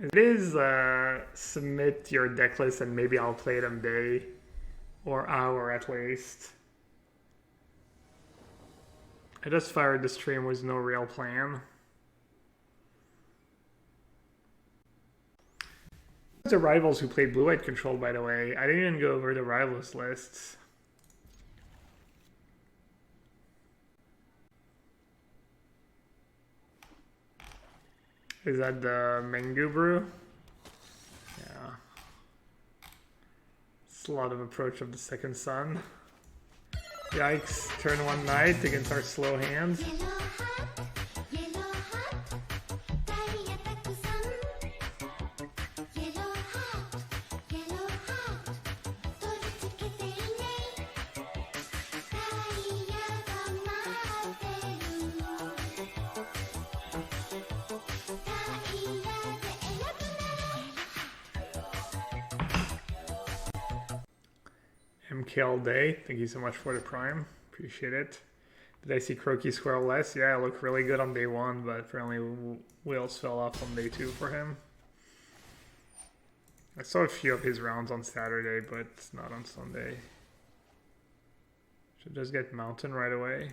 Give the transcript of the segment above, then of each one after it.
It is submit your deck list and maybe I'll play them day or hour at least. I just fired the stream with no real plan. The rivals who played blue-white control, by the way. I didn't even go over the rivals lists. Is that the Mengu brew? Yeah. It's a lot of approach of the second sun. Yikes, turn one night against our slow hands. MK all day, thank you so much for the prime, appreciate it. Did I see Croaky Squirrel less? Yeah, it looked really good on day one, but apparently wheels fell off on day two for him. I saw a few of his rounds on Saturday, but not on Sunday. Should just get Mountain right away.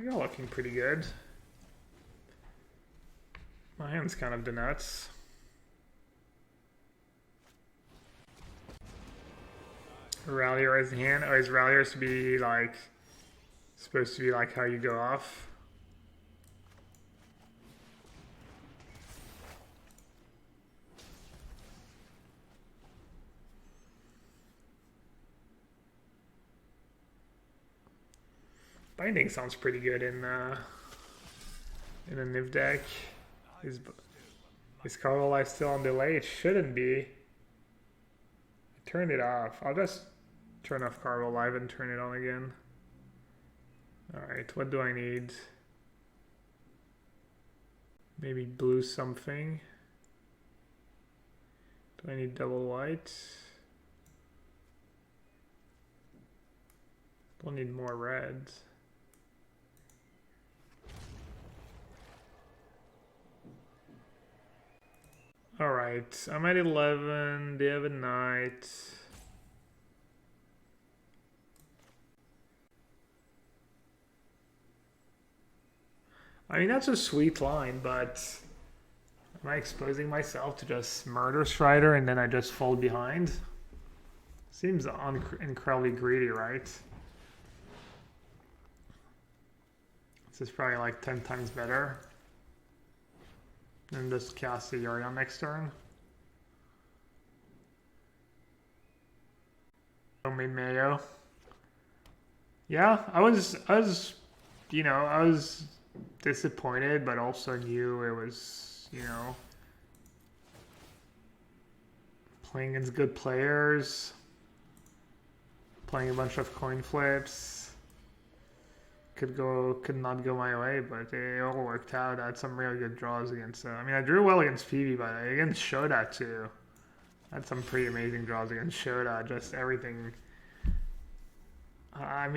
You're looking pretty good. My hand's kind of the nuts. Rallier as hand. Oh, his Rallier to be like supposed to be like how you go off. Binding sounds pretty good in a Niv deck. Is Cargo Life still on delay? It shouldn't be. I turned it off. I'll just turn off Cargo Live and turn it on again. Alright, what do I need? Maybe blue something. Do I need double white? Don't need more reds. Alright, I'm at 11, they have a knight. I mean, that's a sweet line, but am I exposing myself to just murder Strider and then I just fold behind? Seems incredibly greedy, right? This is probably like 10 times better. And just cast the Yorion next turn. Homemade mayo. Yeah, I was, you know, I was disappointed, but also knew it was, you know, playing against good players, playing a bunch of coin flips. Could not go my way, but it all worked out. I had some really good draws against. I mean, I drew well against Phoebe, but against Shoda too. I had some pretty amazing draws against Shoda. Just everything. I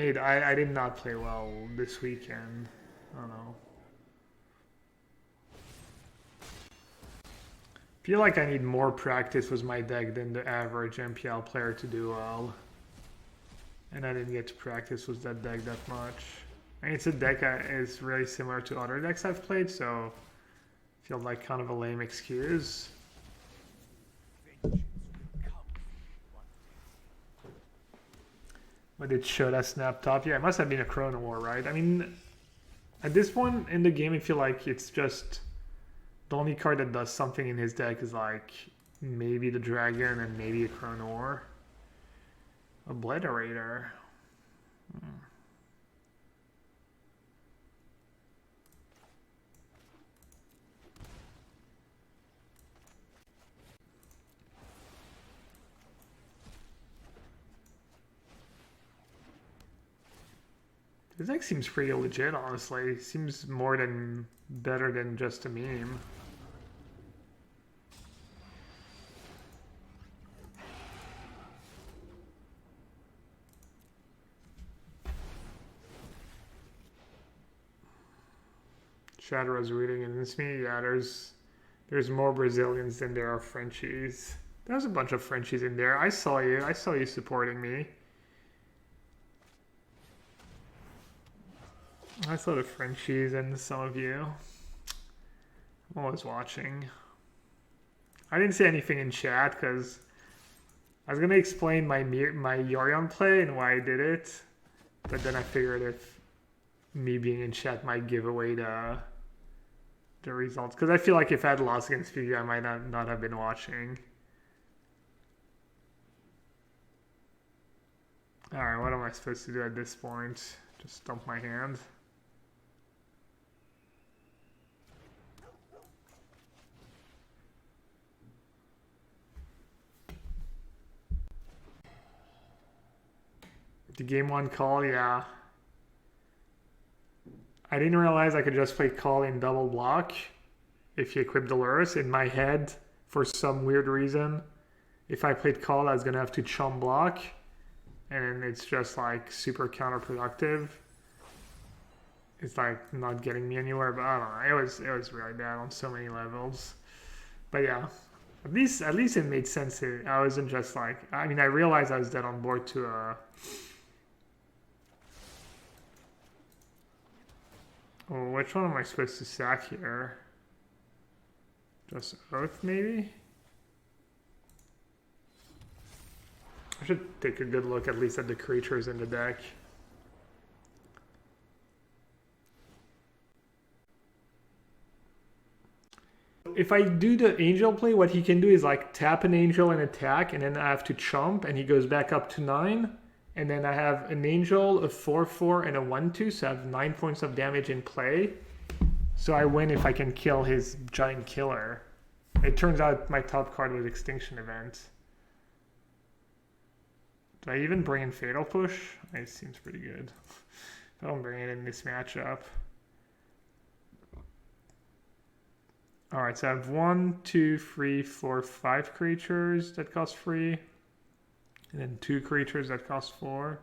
did not play well this weekend. I don't know. Feel like I need more practice with my deck than the average MPL player to do well. And I didn't get to practice with that deck that much. I mean, it's a deck that is really similar to other decks I've played, so I feel like kind of a lame excuse. But it showed us snap top. Yeah, it must have been a Chrono War, right? I mean, at this point in the game, I feel like it's just the only card that does something in his deck is like maybe the Dragon and maybe a Chrono War. Obliterator. This deck seems pretty legit, honestly. Seems more than better than just a meme. Shadow was reading against me. Yeah, there's more Brazilians than there are Frenchies. There's a bunch of Frenchies in there. I saw you. I saw you supporting me. I saw the Frenchies and some of you. I'm always watching. I didn't say anything in chat because I was gonna explain my Yorion play and why I did it, but then I figured if me being in chat might give away the results, because I feel like if I had lost against you, I might not have been watching. Alright, what am I supposed to do at this point? Just stump my hand. The game one call, yeah. I didn't realize I could just play call in double block if you equip Dolores. In my head, for some weird reason, if I played call, I was gonna have to chum block, and it's just like super counterproductive. It's like not getting me anywhere, but I don't know. It was really bad on so many levels. But yeah, at least it made sense. I wasn't just like, I mean, I realized I was dead on board to a. Oh, which one am I supposed to sack here? Just Oath, maybe? I should take a good look at least at the creatures in the deck. If I do the angel play, what he can do is like tap an angel and attack, and then I have to chump, and he goes back up to 9. And then I have an angel, a 4/4, and a 1/2, so I have 9 points of damage in play. So I win if I can kill his giant killer. It turns out my top card was Extinction Event. Do I even bring in Fatal Push? It seems pretty good. I don't bring it in this matchup. Alright, so I have 1, 2, 3, 4, 5 creatures that cost 3. And then 2 creatures that cost 4.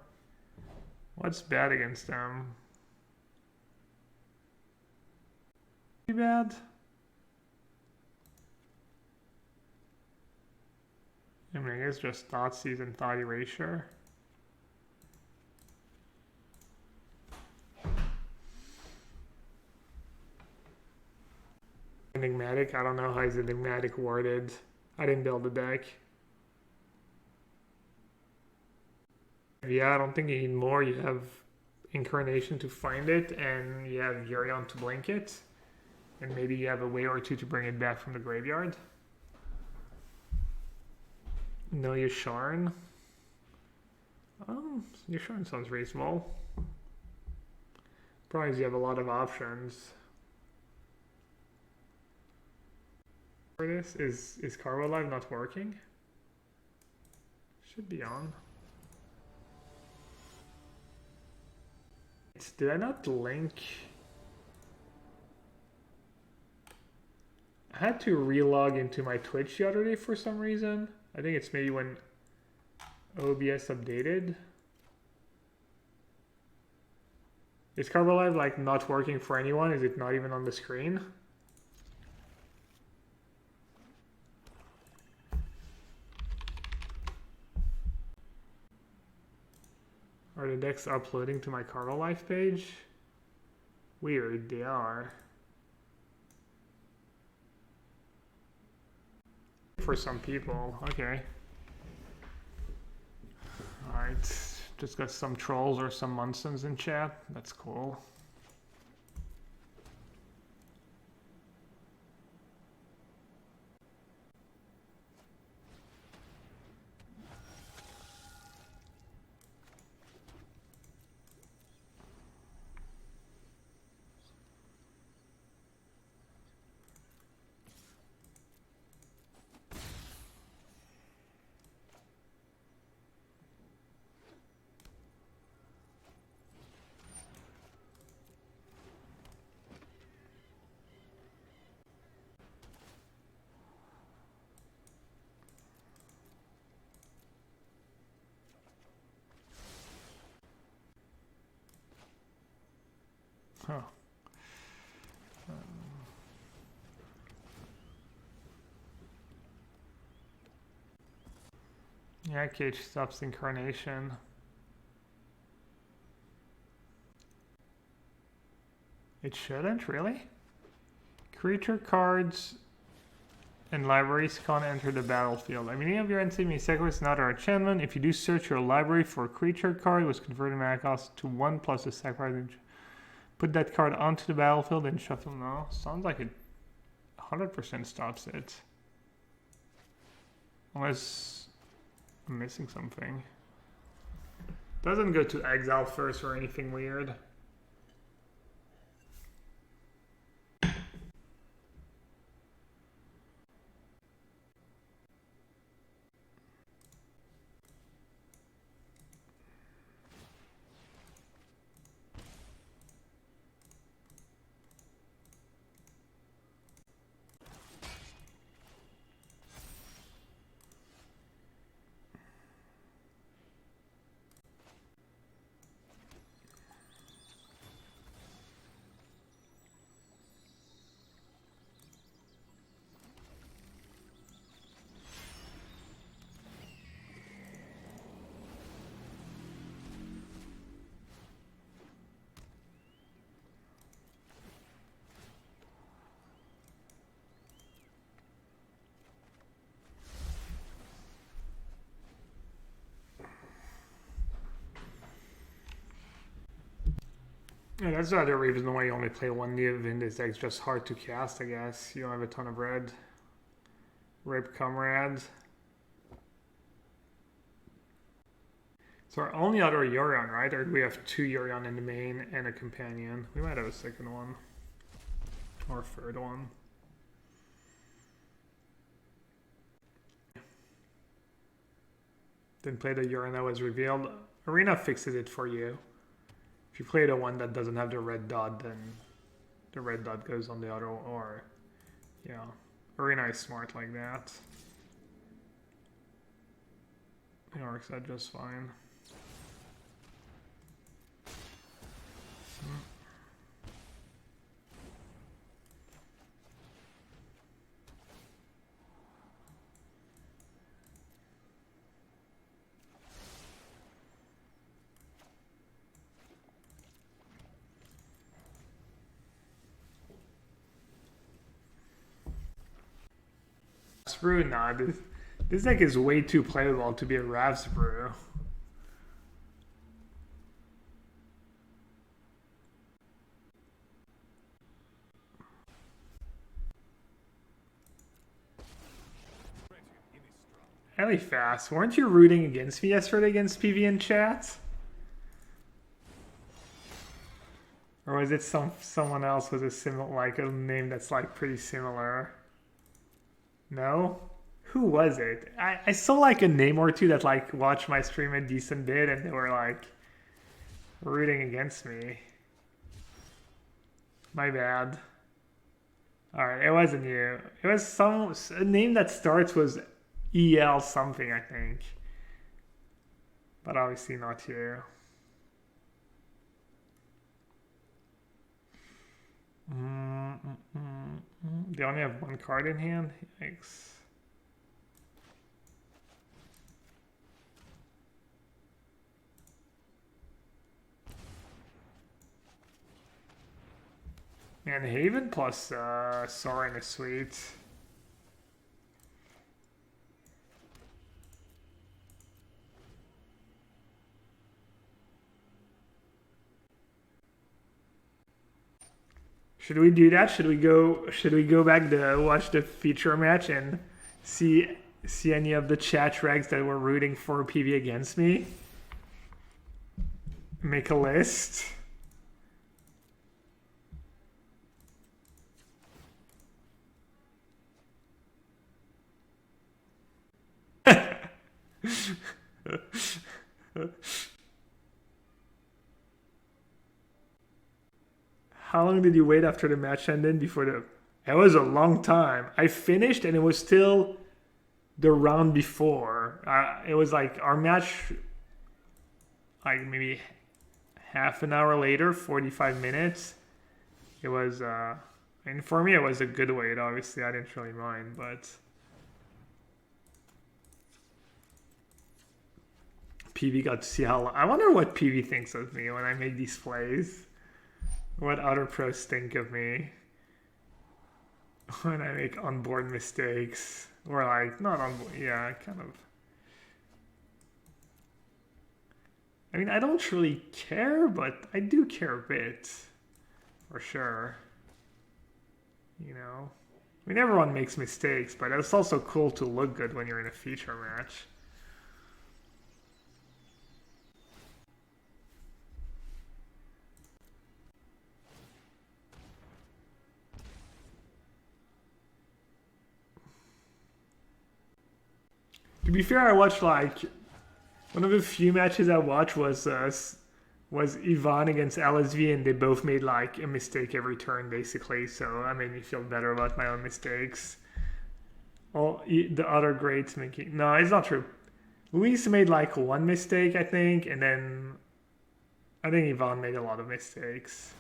What's bad against them? Pretty bad. I mean, I guess just Thoughtseize and Thought Erasure. Enigmatic, I don't know how is Enigmatic worded. I didn't build the deck. Yeah, I don't think you need more. You have Incarnation to find it, and you have Yorion to blink it. And maybe you have a way or two to bring it back from the graveyard. No Yasharn. Yasharn sounds reasonable. Probably you have a lot of options. For this, is Carbo Live not working? Should be on. Did I not link? I had to relog into my Twitch the other day for some reason. I think it's maybe when OBS updated. Is Carbo Live like not working for anyone? Is it not even on the screen? Are the decks uploading to my Carbo Life page? Weird, they are. For some people, okay. Alright, just got some trolls or some Munsons in chat. That's cool. Huh. Yeah, Cage stops Incarnation. It shouldn't, really? Creature cards and libraries can't enter the battlefield. I mean, any of your NC may sacrifice another enchantment. If you do search your library for a creature card, which converted mana cost to 1 plus the sacrifice. Put that card onto the battlefield and shuffle now. Sounds like it 100% stops it. Unless I'm missing something. Doesn't go to exile first or anything weird. Yeah, that's the other reason why you only play one Niv in this deck. It's just hard to cast, I guess. You don't have a ton of red. Rape Comrades. So our only other Yorion, right? Or do we have 2 Yorion in the main and a companion? We might have a second one. Or a third one. Didn't play the Yorion that was revealed. Arena fixes it for you. If you play the one that doesn't have the red dot, then the red dot goes on the other, or, yeah. Arena is smart like that. It works out just fine. Brew? Nah, this deck is way too playable to be a Rav's Brew. Really fast. Weren't you rooting against me yesterday against PV in chat? Or was it someone else with a name that's like pretty similar? No? Who was it? I saw like a name or two that like watched my stream a decent bit and they were like rooting against me. My bad. Alright, it wasn't you. It was a name that starts with EL something, I think. But obviously not you. They only have 1 card in hand? Yikes. And Haven plus Sorin is sweet. Should we do that? Should we go back to watch the feature match and see any of the chat regs that were rooting for PV against me? Make a list. How long did you wait after the match ended before the... It was a long time. I finished and it was still the round before. It was like our match, like maybe half an hour later, 45 minutes. It was, and for me it was a good wait, obviously. I didn't really mind, but... PV got to see how... I wonder what PV thinks of me when I make these plays. What other pros think of me when I make onboard mistakes. Or like, not onboard, yeah, kind of. I mean, I don't really care, but I do care a bit. For sure. You know? I mean, everyone makes mistakes, but it's also cool to look good when you're in a feature match. To be fair, I watched like one of the few matches I watched was Ivan against LSV, and they both made like a mistake every turn basically. So that made me feel better about my own mistakes. All the other greats making no, it's not true. Luis made like one mistake, I think, and then I think Ivan made a lot of mistakes.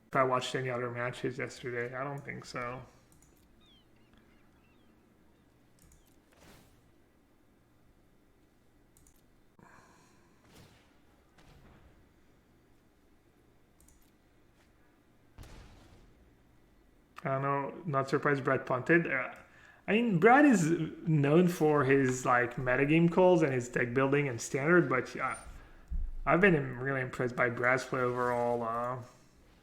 If I watched any other matches yesterday, I don't think so. I don't know, not surprised Brad punted. I mean, Brad is known for his like metagame calls and his deck building and standard, but I've been really impressed by Brad's play overall.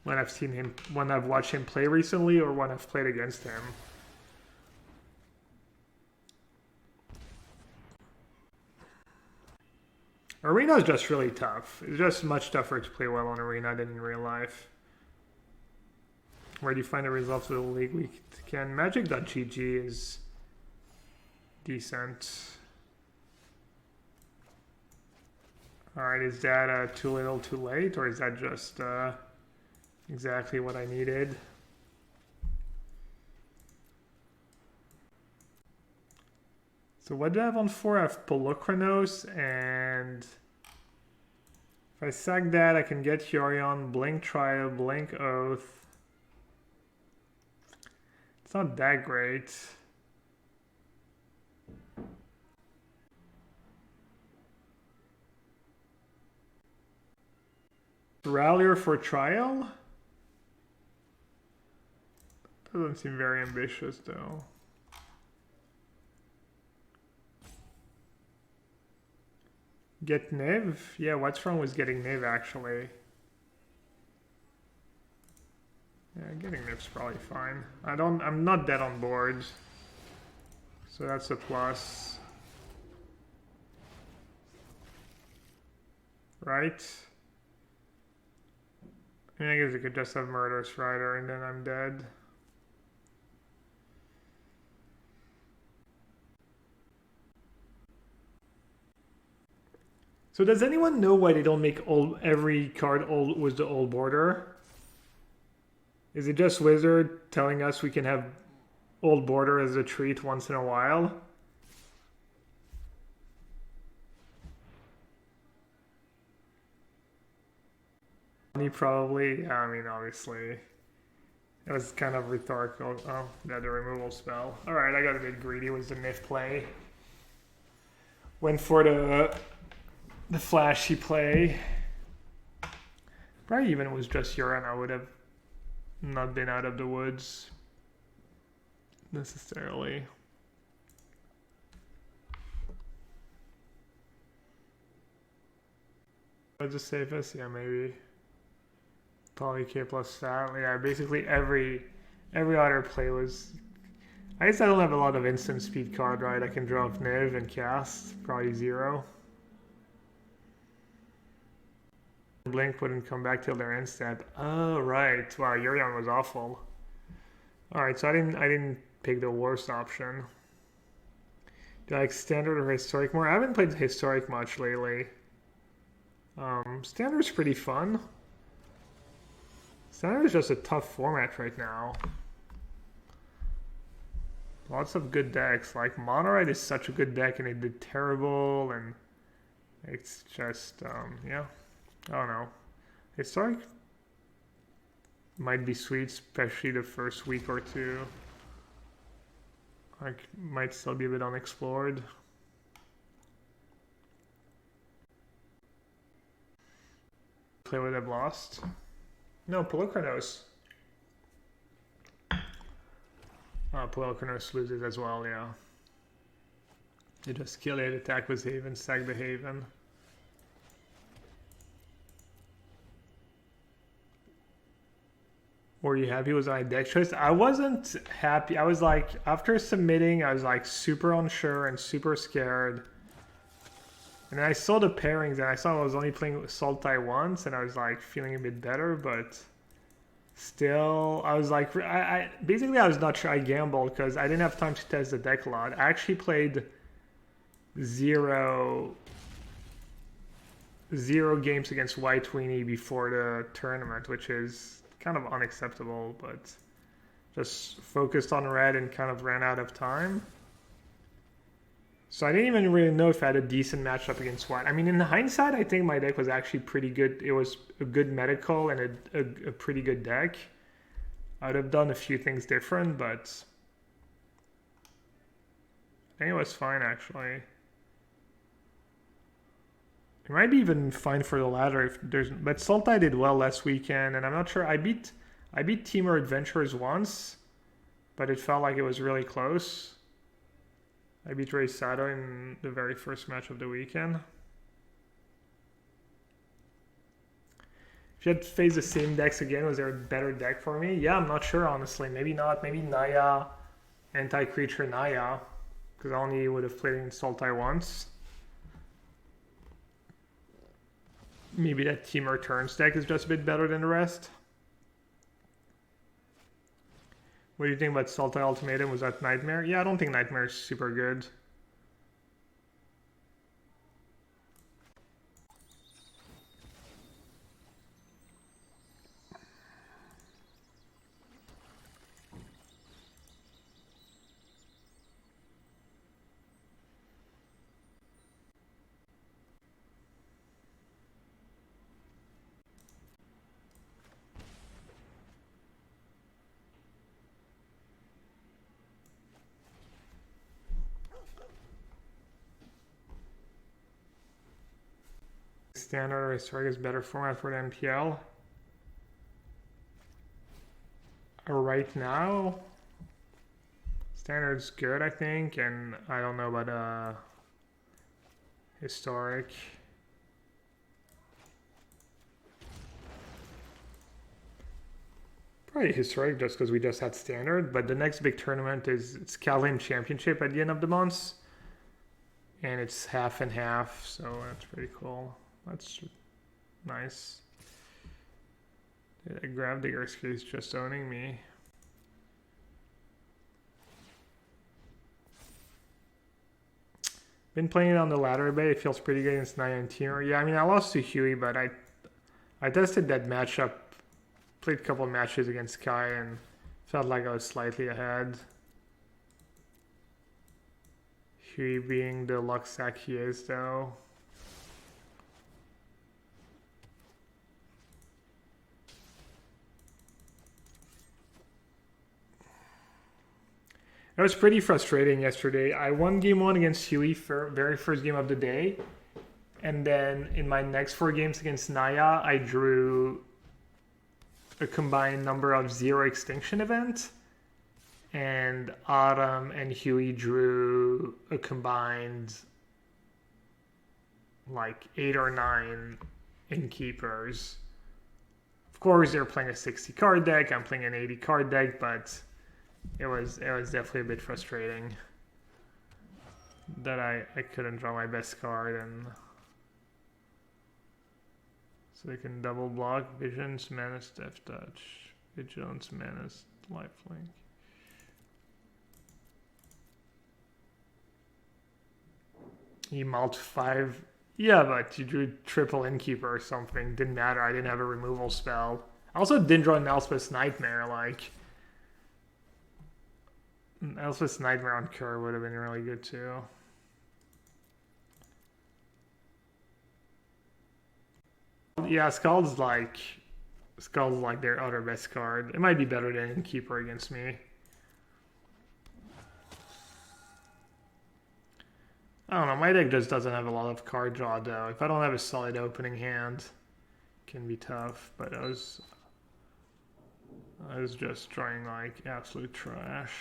When I've seen him, when I've watched him play recently, or when I've played against him. Arena is just really tough. It's just much tougher to play well on Arena than in real life. Where do you find the results of the league week? Can Magic.gg is decent. Alright, is that too little too late, or is that just exactly what I needed? So what do I have on 4? I have Polochronos, and if I sack that, I can get Hurion, Blink Trial, Blink Oath. It's not that great. Rallier for Trial? Doesn't seem very ambitious though. Get Niv? Yeah, what's wrong with getting Niv actually? Yeah, getting Niv's probably fine. I'm not dead on board. So that's a plus. Right? I mean, I guess I could just have Murderous Rider and then I'm dead. So does anyone know why they don't make every card with the old border? Is it just Wizard telling us we can have old border as a treat once in a while? Probably, yeah, I mean, obviously. It was kind of rhetorical. Oh, yeah, the removal spell. Alright, I got a bit greedy with the Niv play. Went for the flashy play. Probably even it was just Uran, I would have not been out of the woods necessarily. What's the safest? Yeah, maybe. Poly K plus stat. Yeah, basically every other play was. I guess I don't have a lot of instant speed card, right? I can draw off Niv and cast. Probably 0. Blink wouldn't come back till their end step. Oh right. Wow, Urion was awful. Alright, so I didn't pick the worst option. Do I like standard or historic more? I haven't played historic much lately. Standard's pretty fun. Standard is just a tough format right now. Lots of good decks. Like Monorite is such a good deck and it did terrible, and it's just yeah. I don't know. Historic Might be sweet, especially the first week or two. Like, might still be a bit unexplored. Play what I've lost. No, Polochronos. Polochronos loses as well, yeah. They just kill it, attack with Haven, sack the Haven. Were you happy with my deck choice? I wasn't happy. I was like, after submitting, I was like super unsure and super scared. And then I saw the pairings and I saw I was only playing Sultai once and I was like feeling a bit better, but still, I was like, basically I was not sure. I gambled because I didn't have time to test the deck a lot. I actually played zero games against White Weenie before the tournament, which is kind of unacceptable, but just focused on red and kind of ran out of time. So I didn't even really know if I had a decent matchup against white. I mean, in hindsight, I think my deck was actually pretty good. It was a good medical and a pretty good deck. I'd have done a few things different, but I think it was fine, actually. It might be even fine for the ladder if there's. But Sultai did well last weekend, and I'm not sure. I beat Teamer Adventurers once, but it felt like it was really close. I beat Ray Sato in the very first match of the weekend. If you had to face the same decks again, was there a better deck for me? Yeah, I'm not sure, honestly. Maybe not. Maybe Naya, anti-creature Naya, because I only would have played in Sultai once. Maybe that Teamer Turns deck is just a bit better than the rest. What do you think about Sultai Ultimatum? Was that Nightmare? Yeah, I don't think Nightmare is super good. Standard or Historic is better format for the MPL. Right now, Standard's good, I think, and I don't know about Historic. Probably Historic just because we just had Standard, but the next big tournament is Calheim Championship at the end of the month, and it's half and half, so that's pretty cool. That's nice. I grabbed the Earthscape's just owning me. Been playing it on the ladder a bit. It feels pretty good against 19. Yeah, I mean, I lost to Huey, but I tested that matchup. Played a couple of matches against Kai and felt like I was slightly ahead. Huey being the luck sack he is, though. It was pretty frustrating yesterday. I won game 1 against Huey for very first game of the day. And then in my next 4 games against Naya, I drew a combined number of 0 extinction event. And Autumn and Huey drew a combined like 8 or 9 innkeepers. Of course, they're playing a 60 card deck. I'm playing an 80 card deck, but it was definitely a bit frustrating that I couldn't draw my best card, and so they can double block Visions, Menace, Death Touch, Vigilance, Menace, Lifelink. You mult 5. Yeah, but you drew triple Innkeeper or something. Didn't matter. I didn't have a removal spell. I also didn't draw an Elspeth's Nightmare. Like, Elspeth's Nightmare on Cur would have been really good too. Yeah, Scald's like Skull's like their other best card. It might be better than Innkeeper against me. I don't know, my deck just doesn't have a lot of card draw though. If I don't have a solid opening hand, it can be tough, but I was just drawing like absolute trash.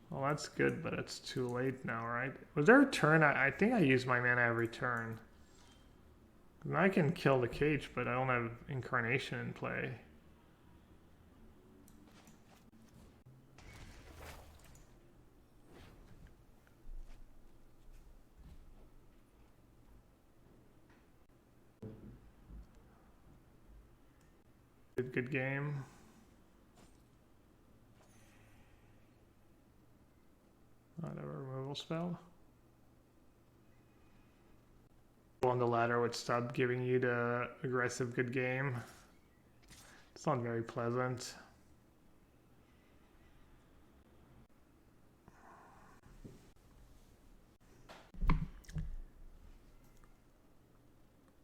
Well, that's good, but it's too late now, right? Was there a turn? I think I use my mana every turn. Now I can kill the cage, but I don't have Incarnation in play. Good game. Whatever, removal spell. On the ladder would stop giving you the aggressive good game. It's not very pleasant.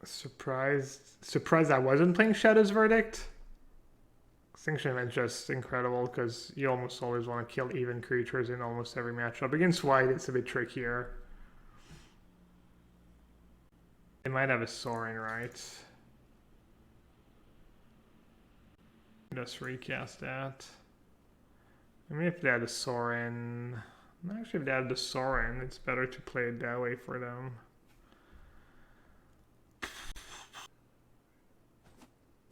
Surprised I wasn't playing Shadow's Verdict. Extinction Event's just incredible because you almost always want to kill even creatures in almost every matchup. Against white, it's a bit trickier. They might have a Sorin, right? Just recast that. I mean, if they had a Sorin... Actually, if they had the Sorin, it's better to play it that way for them.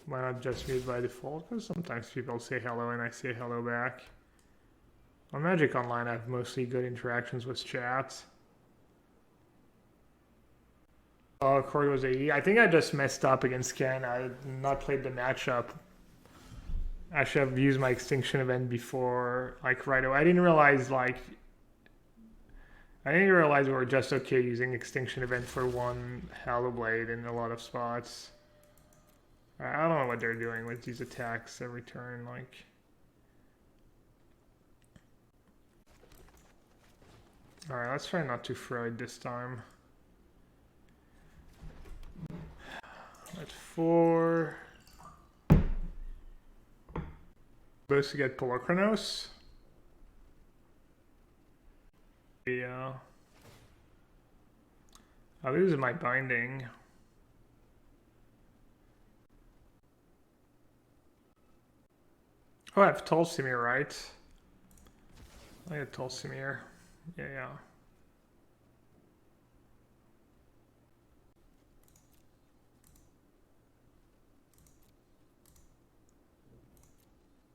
Why not just mute by default? Because sometimes people say hello and I say hello back. On Magic Online, I have mostly good interactions with chat. Oh, Corey was AE. I think I just messed up against Ken. I had not played the matchup. I should have used my Extinction Event before, like right away. I didn't realize we were just okay using Extinction Event for one Hallowblade in a lot of spots. I don't know what they're doing with these attacks every turn, like... Alright, let's try not to throw it this time. At 4... Supposed to get Polochronos. Yeah. I lose my binding. Oh, I have Tolsimir, right? I have Tolsimir. Yeah.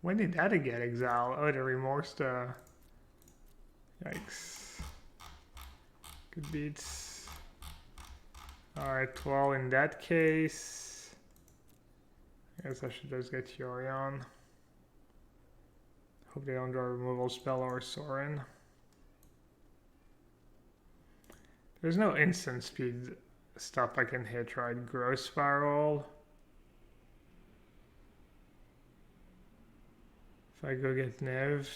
When did that get exiled? Oh, the remorse to... Yikes. Good beats. Alright, well, in that case... I guess I should just get Yorion. Hope they don't draw a removal spell or Sorin. There's no instant speed stuff I can hit, right? Growth Spiral. If I go get Niv.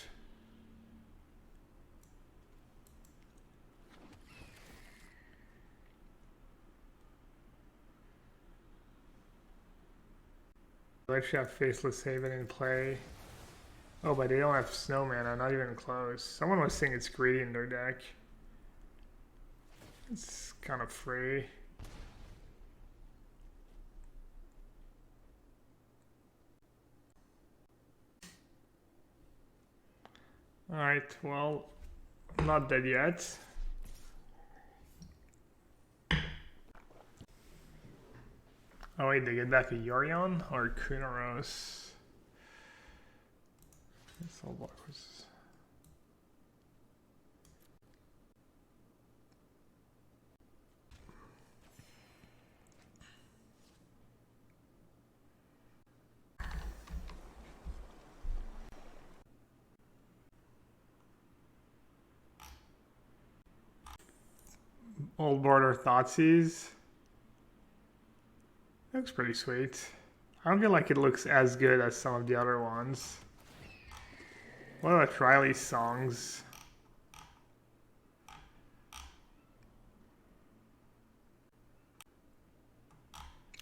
I actually have Faceless Haven in play. Oh, but they don't have Snowman. I'm not even close. Someone was saying it's greedy in their deck. It's kind of free. Alright, well, I'm not dead yet. Oh wait, they get back a Yorion or Kunaros? Soul block was... Old Border Thoughtseize. Looks pretty sweet. I don't feel like it looks as good as some of the other ones. What about Riley's songs?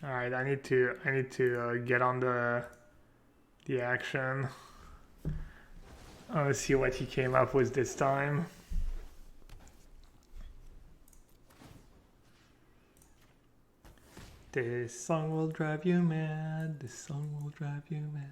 All right, I need to get on the action. I want to see what he came up with this time. This song will drive you mad. This song will drive you mad.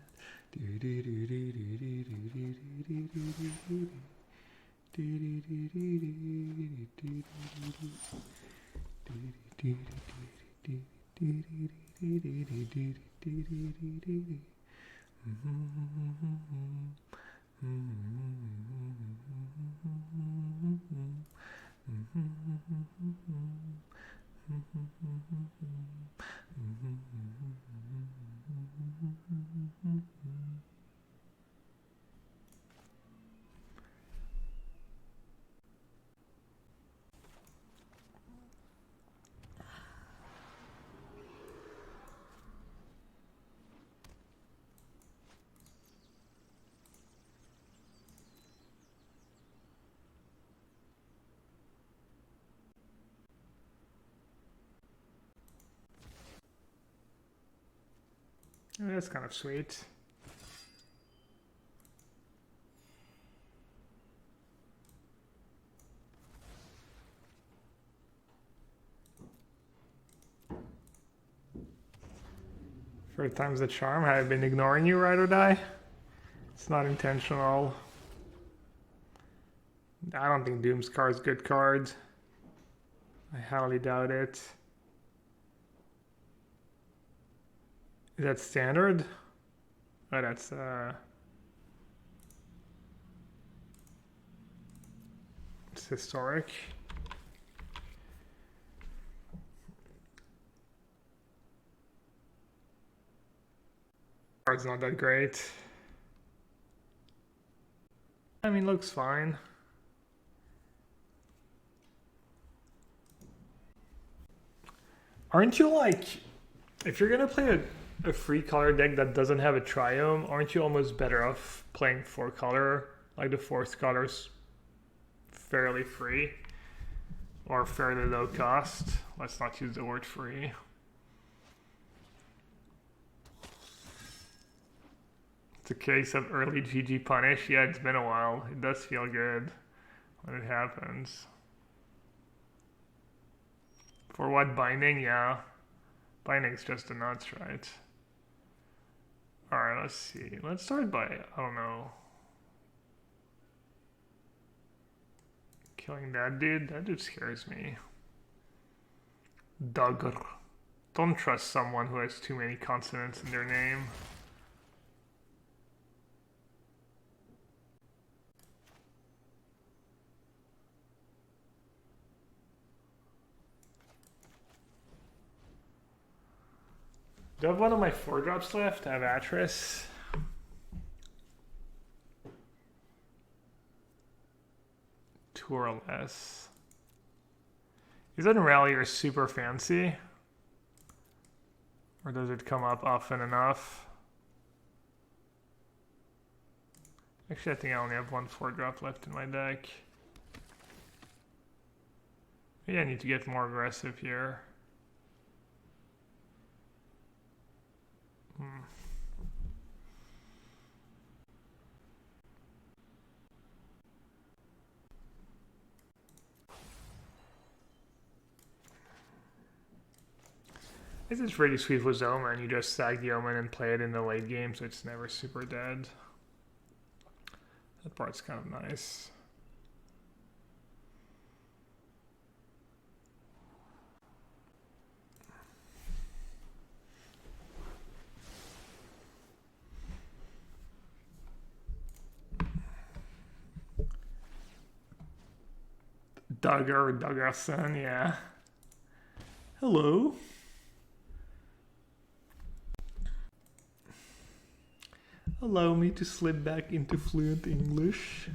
That's kind of sweet. Third time's the charm. Have I been ignoring you, ride or die? It's not intentional. I don't think Doomscar's a good card. I highly doubt it. Is that standard? Oh, that's it's historic. Card's not that great. I mean, looks fine. Aren't you like, if you're gonna play a free color deck that doesn't have a triome, aren't you almost better off playing 4-color? Like the 4th color's fairly free or fairly low cost. Let's not use the word free. It's a case of early GG punish. Yeah, it's been a while. It does feel good when it happens. For what, binding? Yeah. Binding's just a nuts, right? Alright, let's see. Let's start by, I don't know. Killing that dude? That dude scares me. Dugr. Don't trust someone who has too many consonants in their name. Do I have one of my 4-drops left? I have Atris. Two or less. Isn't Rallier super fancy? Or does it come up often enough? Actually, I think I only have one 4-drop left in my deck. Maybe I need to get more aggressive here. This is pretty sweet with Omen. You just sag the Omen and play it in the late game, so it's never super dead. That part's kind of nice. Duggerson, yeah. Hello. Allow me to slip back into fluent English.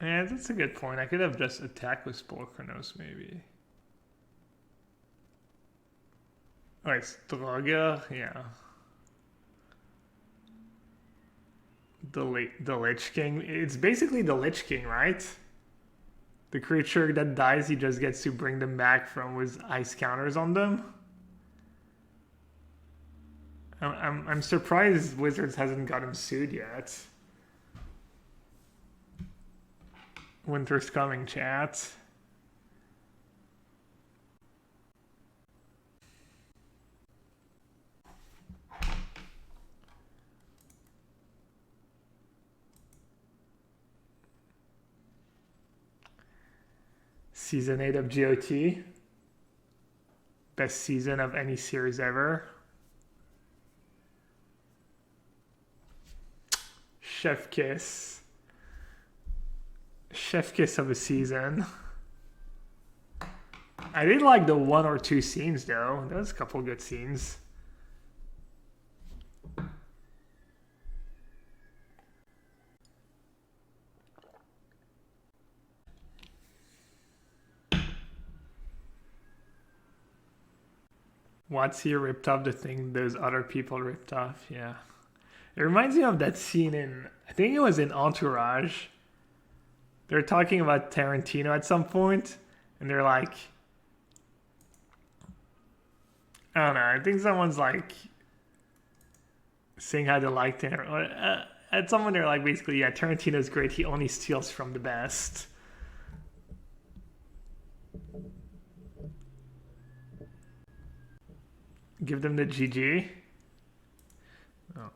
Yeah, that's a good point. I could have just attacked with Spolkranos, maybe. Oh, it's Draga? Yeah. The Lich King. It's basically the Lich King, right? The creature that dies, he just gets to bring them back from with ice counters on them. I'm surprised Wizards hasn't got him sued yet. Winter's coming, chat. Season 8 of GOT. Best season of any series ever. Chef kiss. Chef kiss of a season. I did like the 1 or 2 scenes though. There was a couple good scenes. Watsy ripped off the thing those other people ripped off, yeah. It reminds me of that scene in, I think it was in Entourage. They're talking about Tarantino at some point, and they're like, I don't know, I think someone's like saying how they liked him. At someone they're like, basically, yeah, Tarantino's great, he only steals from the best. Give them the GG. Oh.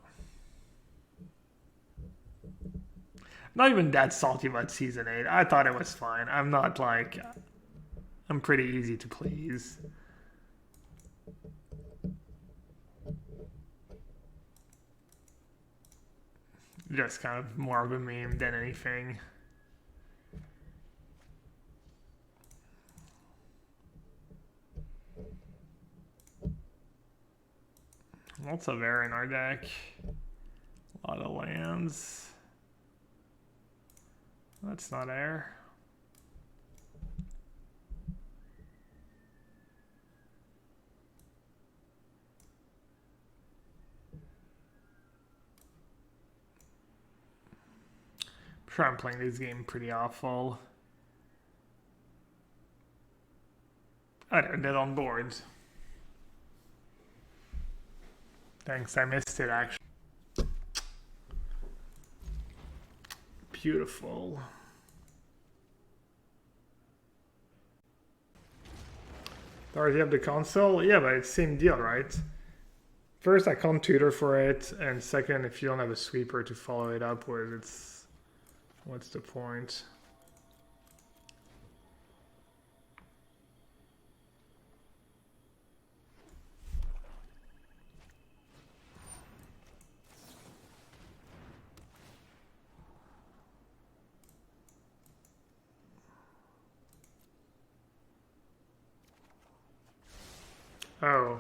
Not even that salty about season 8. I thought it was fine. I'm not like, I'm pretty easy to please. Just kind of more of a meme than anything. Lots of air in our deck. A lot of lands. That's not air. I'm sure I'm playing this game pretty awful. They're dead on boards. Thanks, I missed it actually. Beautiful. Already have the console? Yeah, but it's same deal, right? First, I can't tutor for it, and second, if you don't have a sweeper to follow it up with, it's... what's the point? Oh.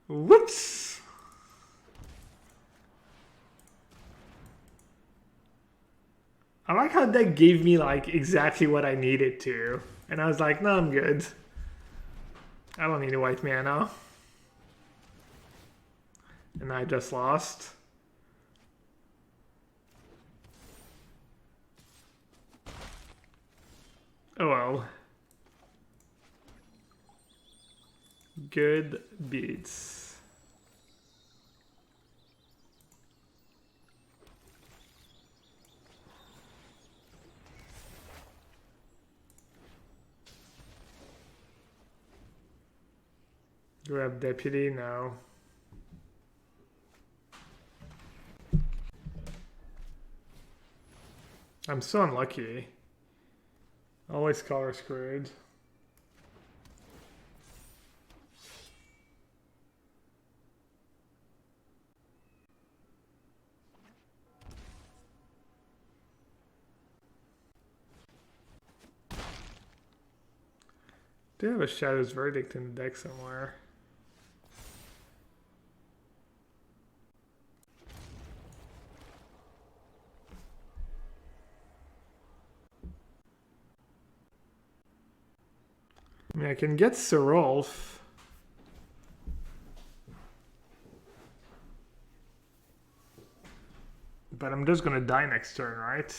Whoops! I like how that gave me like exactly what I needed to. And I was like, no, I'm good. I don't need a white mana. And I just lost. Oh well. Good beats. Do I have deputy? No. I'm so unlucky. Always color screwed. Do have a Shadow's Verdict in the deck somewhere. I mean, I can get Serolf. But I'm just gonna die next turn, right?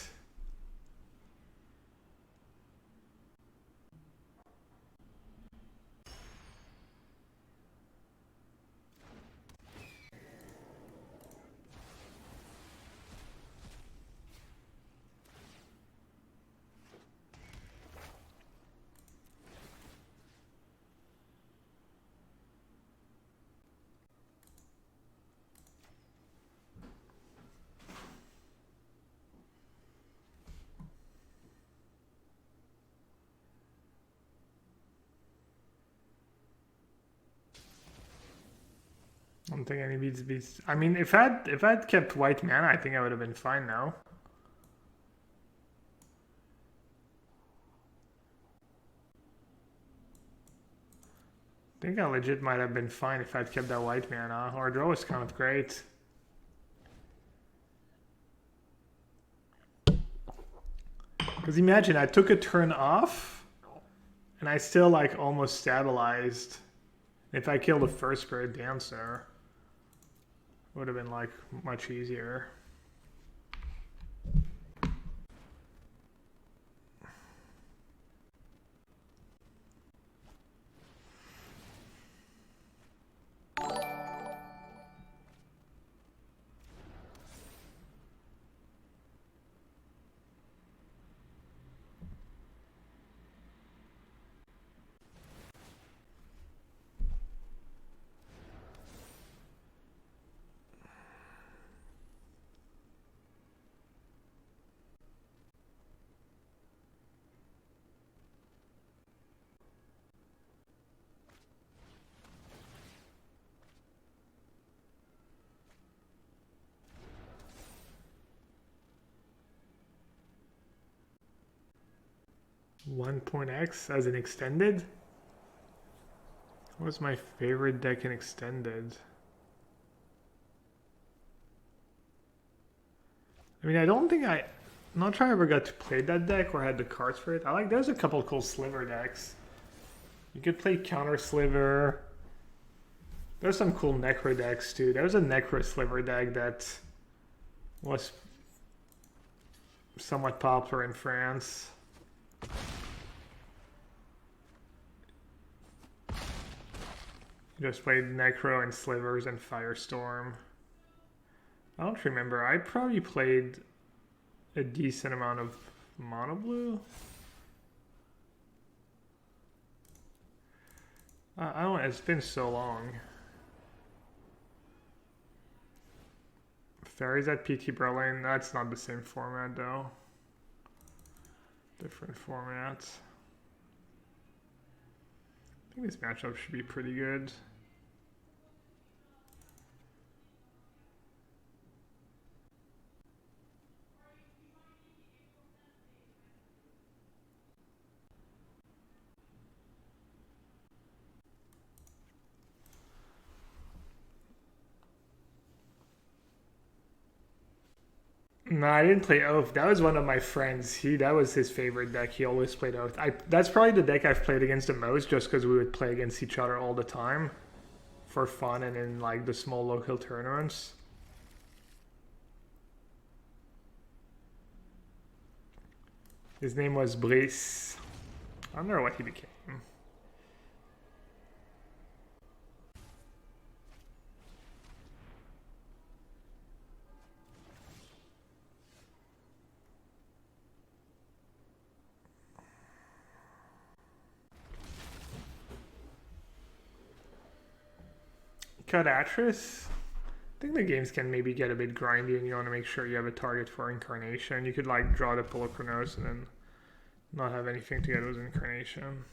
I don't think any beats beats. I mean, if I'd kept white mana, I think I would have been fine now. I think I legit might have been fine if I'd kept that white mana. Our draw was kind of great. Because imagine I took a turn off, and I still like almost stabilized. If I killed the first Spirit Dancer, it would have been like much easier. $1.x as an extended? What was my favorite deck in extended? I mean, I don't think I'm not sure I ever got to play that deck or had the cards for it. There's a couple cool sliver decks. You could play counter sliver. There's some cool necro decks too. There's a necro sliver deck that was somewhat popular in France. Just played Necro and Slivers and Firestorm. I don't remember. I probably played a decent amount of Mono Blue. I don't know. It's been so long. Fairies at PT Berlin. That's not the same format though. Different formats. I think this matchup should be pretty good. No, I didn't play Oath. That was one of my friends. That was his favorite deck. He always played Oath. That's probably the deck I've played against the most, just because we would play against each other all the time for fun and in like the small local tournaments. His name was Brice. I don't know what he became. Concat-section? I think the games can maybe get a bit grindy and you want to make sure you have a target for Incarnation. You could like draw the Polochronos and then not have anything to get with Incarnation.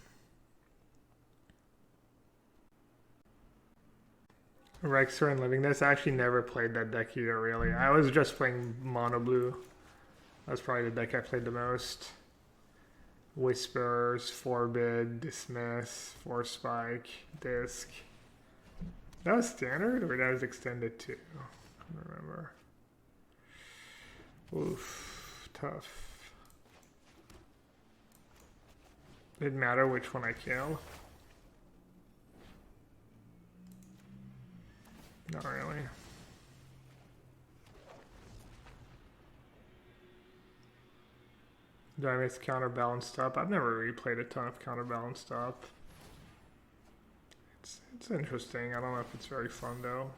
Rexer and Living This. I actually never played that deck either, really. I was just playing Mono Blue. That's probably the deck I played the most. Whispers, Forbid, Dismiss, Force Spike, Disc. That was standard or that was extended too? I don't remember. Oof, tough. Didn't matter which one I kill. Not really. Do I miss counterbalance stuff? I've never really played a ton of counterbalance stuff. It's interesting. I don't know if it's very fun though.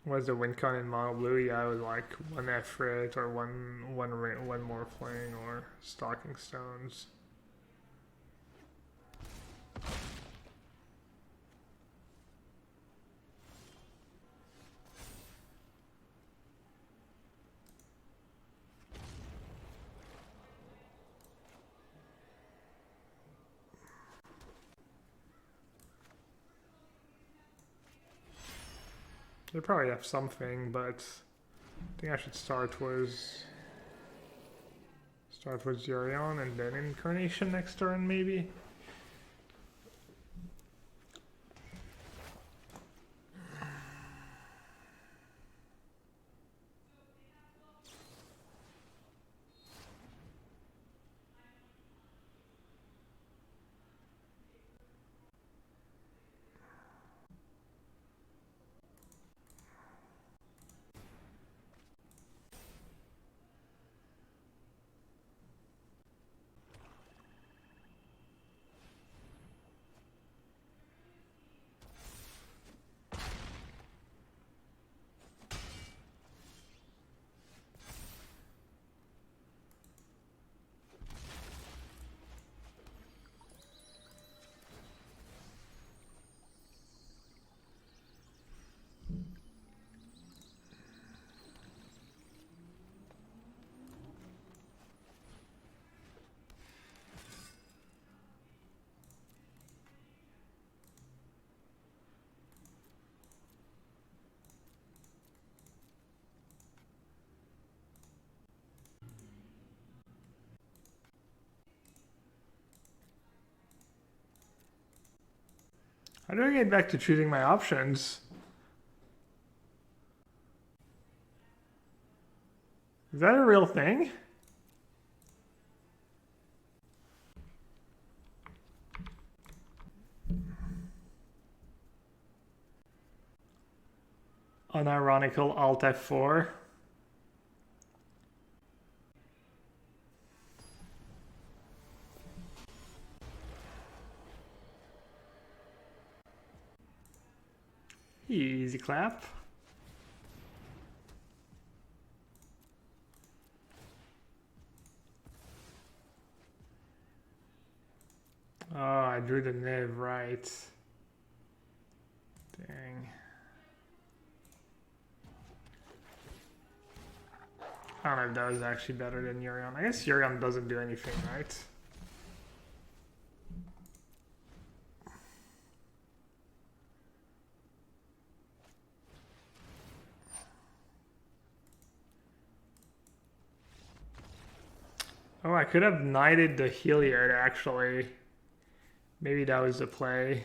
Was the win con in mono blue? Yeah, I was like one Efrit or one Morphling or Stalking Stones. They probably have something, but I think I should start with Yorion and then Incarnation next turn, maybe. How do I get back to choosing my options? Is that a real thing? Unironical Alt F4. Easy clap. Oh, I drew the Niv, right. Dang. I don't know if that was actually better than Yorion. I guess Yorion doesn't do anything, right? Oh, I could have knighted the Heliod, actually. Maybe that was the play.